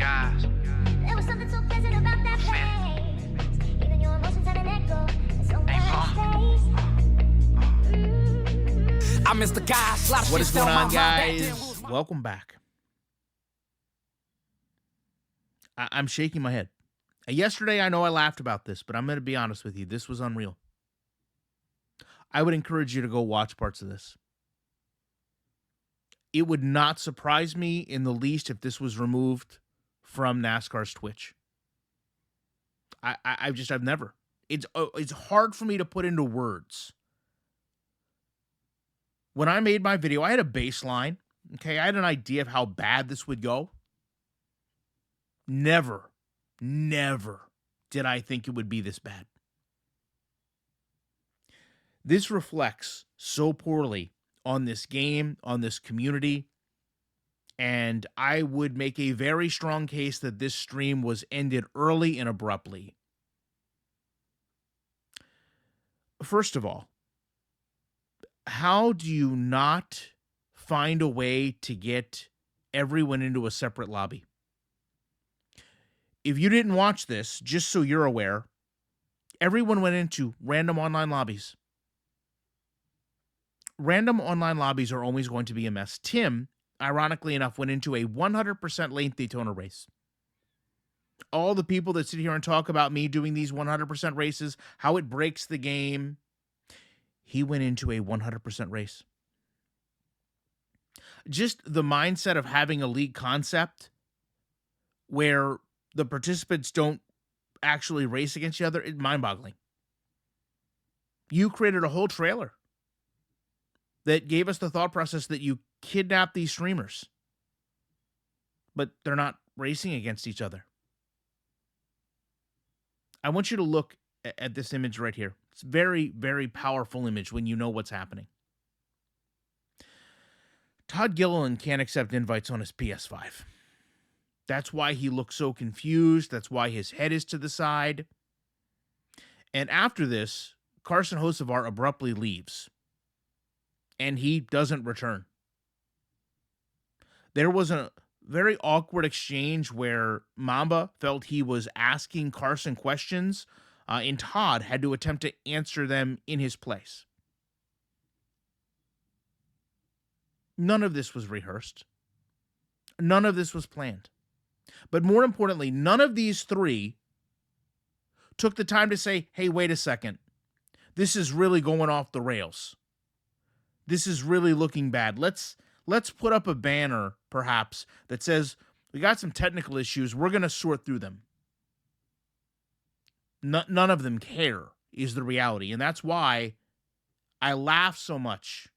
guys. There was something so pleasant about that place. Even your emotions had an echo. So I miss the guys. What is going on, guys? Welcome back. I'm shaking my head. Yesterday, I know I laughed about this, but I'm going to be honest with you. This was unreal. I would encourage you to go watch parts of this. It would not surprise me in the least if this was removed from NASCAR's Twitch. I've never. It's hard for me to put into words. When I made my video, I had a baseline. Okay, I had an idea of how bad this would go. Never did I think it would be this bad. This reflects so poorly on this game, on this community, and I would make a very strong case that this stream was ended early and abruptly. First of all, how do you not find a way to get everyone into a separate lobby? If you didn't watch this, just so you're aware, everyone went into random online lobbies. Random online lobbies are always going to be a mess. Tim, ironically enough, went into a 100% lane Daytona race. All the people that sit here and talk about me doing these 100% races, how it breaks the game, he went into a 100% race. Just the mindset of having a league concept where the participants don't actually race against each other is mind-boggling. You created a whole trailer that gave us the thought process that you kidnap these streamers, but they're not racing against each other. I want you to look at this image right here. It's a very, very powerful image when you know what's happening. Todd Gilliland can't accept invites on his PS5. That's why he looks so confused. That's why his head is to the side. And after this, Carson Hocevar abruptly leaves. And he doesn't return. There was a very awkward exchange where Mamba felt he was asking Carson questions, and Todd had to attempt to answer them in his place. None of this was rehearsed. None of this was planned. But more importantly, none of these three took the time to say, hey, wait a second. This is really going off the rails. This is really looking bad. Let's put up a banner, perhaps, that says, we got some technical issues. We're going to sort through them. None of them care is the reality. And that's why I laughed so much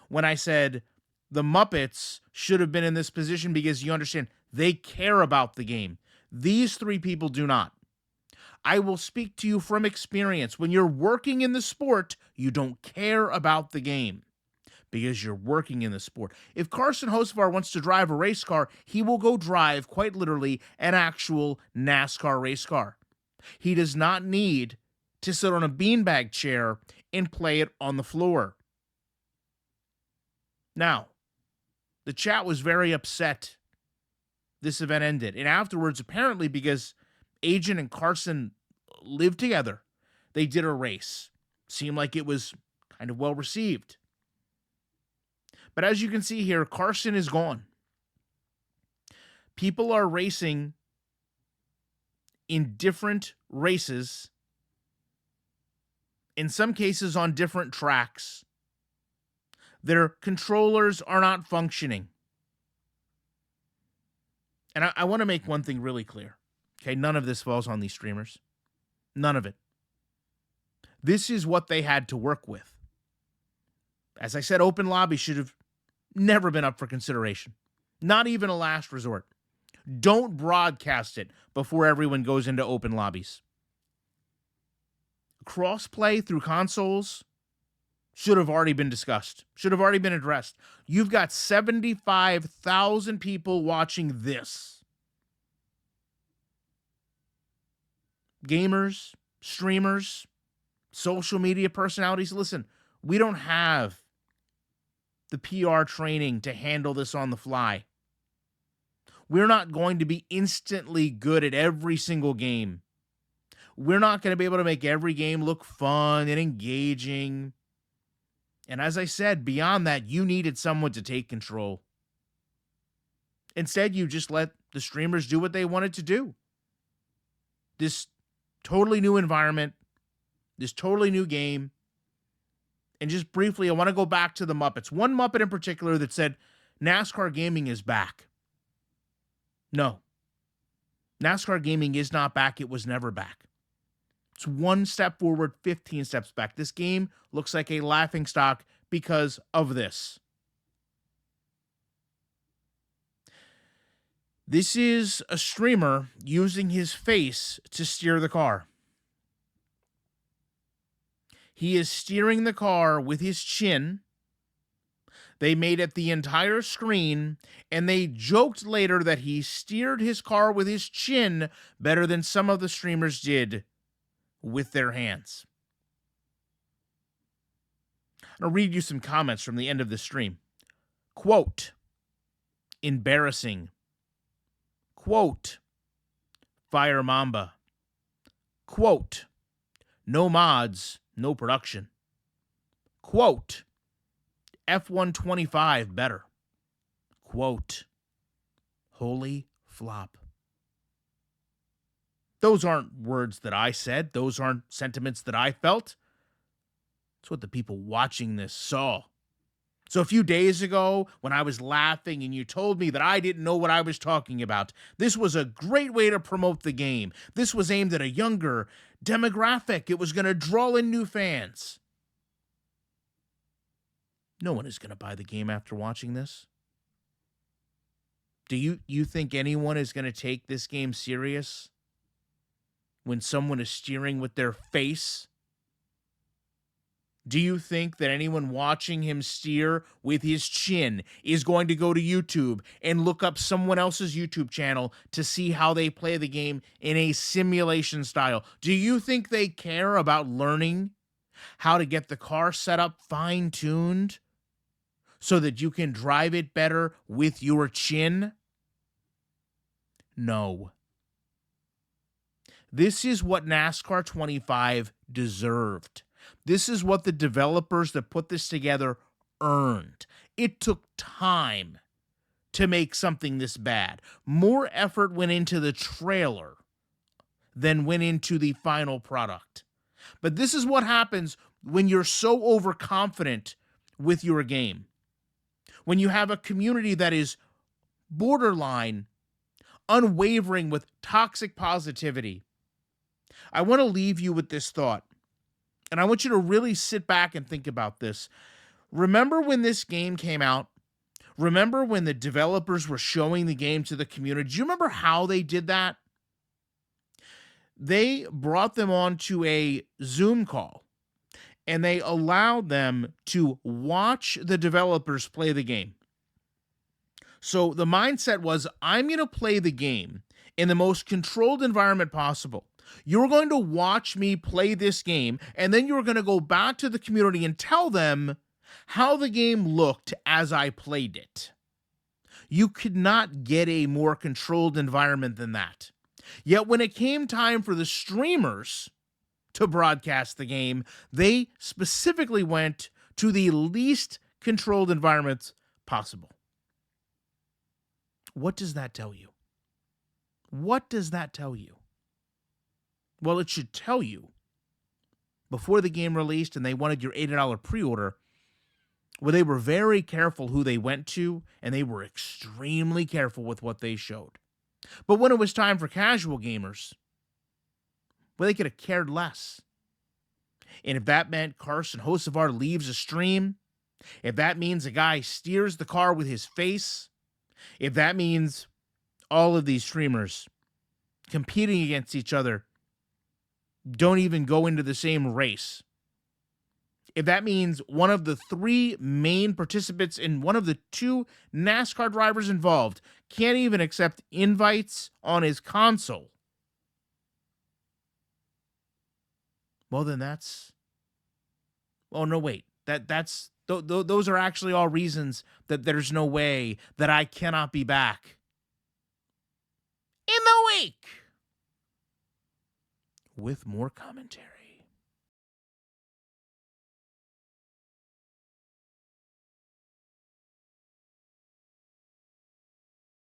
when I said the Muppets should have been in this position, because you understand, they care about the game. These three people do not. I will speak to you from experience. When you're working in the sport, you don't care about the game because you're working in the sport. If Carson Hocevar wants to drive a race car, he will go drive, quite literally, an actual NASCAR race car. He does not need to sit on a beanbag chair and play it on the floor. Now, the chat was very upset this event ended. And afterwards, apparently because Agent and Carson lived together, they did a race. Seemed like it was kind of well received. But as you can see here, Carson is gone. People are racing in different races, in some cases on different tracks. Their controllers are not functioning. And I want to make one thing really clear. Okay, none of this falls on these streamers. None of it. This is what they had to work with. As I said, open lobby should have never been up for consideration. Not even a last resort. Don't broadcast it before everyone goes into open lobbies. Crossplay through consoles should have already been discussed. Should have already been addressed. You've got 75,000 people watching this. Gamers, streamers, social media personalities. Listen, we don't have the PR training to handle this on the fly. We're not going to be instantly good at every single game. We're not going to be able to make every game look fun and engaging. And as I said, beyond that, you needed someone to take control. Instead, you just let the streamers do what they wanted to do. This totally new environment, this totally new game. And just briefly, I want to go back to the Muppets. One Muppet in particular that said, NASCAR gaming is back. No. NASCAR gaming is not back. It was never back. It's one step forward, 15 steps back. This game looks like a laughingstock because of this. This is a streamer using his face to steer the car. He is steering the car with his chin. They made it the entire screen, and they joked later that he steered his car with his chin better than some of the streamers did with their hands. I'll read you some comments from the end of the stream. Quote, embarrassing. Quote, Fire Mamba. Quote, no mods, no production. Quote, F-125 better. Quote, holy flop. Those aren't words that I said. Those aren't sentiments that I felt. It's what the people watching this saw. So a few days ago, when I was laughing and you told me that I didn't know what I was talking about, this was a great way to promote the game. This was aimed at a younger demographic. It was going to draw in new fans. No one is going to buy the game after watching this. Do you think anyone is going to take this game serious when someone is steering with their face? Do you think that anyone watching him steer with his chin is going to go to YouTube and look up someone else's YouTube channel to see how they play the game in a simulation style? Do you think they care about learning how to get the car set up fine-tuned so that you can drive it better with your chin? No. This is what NASCAR 25 deserved. This is what the developers that put this together earned. It took time to make something this bad. More effort went into the trailer than went into the final product. But this is what happens when you're so overconfident with your game. When you have a community that is borderline unwavering with toxic positivity. I want to leave you with this thought. And I want you to really sit back and think about this. Remember when this game came out? Remember when the developers were showing the game to the community? Do you remember how they did that? They brought them onto a Zoom call, and they allowed them to watch the developers play the game. So the mindset was, I'm going to play the game in the most controlled environment possible. You're going to watch me play this game, and then you're going to go back to the community and tell them how the game looked as I played it. You could not get a more controlled environment than that. Yet when it came time for the streamers to broadcast the game, they specifically went to the least controlled environments possible. What does that tell you? What does that tell you? Well, it should tell you, before the game released and they wanted your $80 pre-order, well, they were very careful who they went to, and they were extremely careful with what they showed. But when it was time for casual gamers, well, they could have cared less. And if that meant Carson Hocevar leaves a stream, if that means a guy steers the car with his face, if that means all of these streamers competing against each other don't even go into the same race, if that means one of the three main participants and one of the two NASCAR drivers involved can't even accept invites on his console, well, then that's... Oh, no, wait. Those are actually all reasons that there's no way that I cannot be back break with more commentary.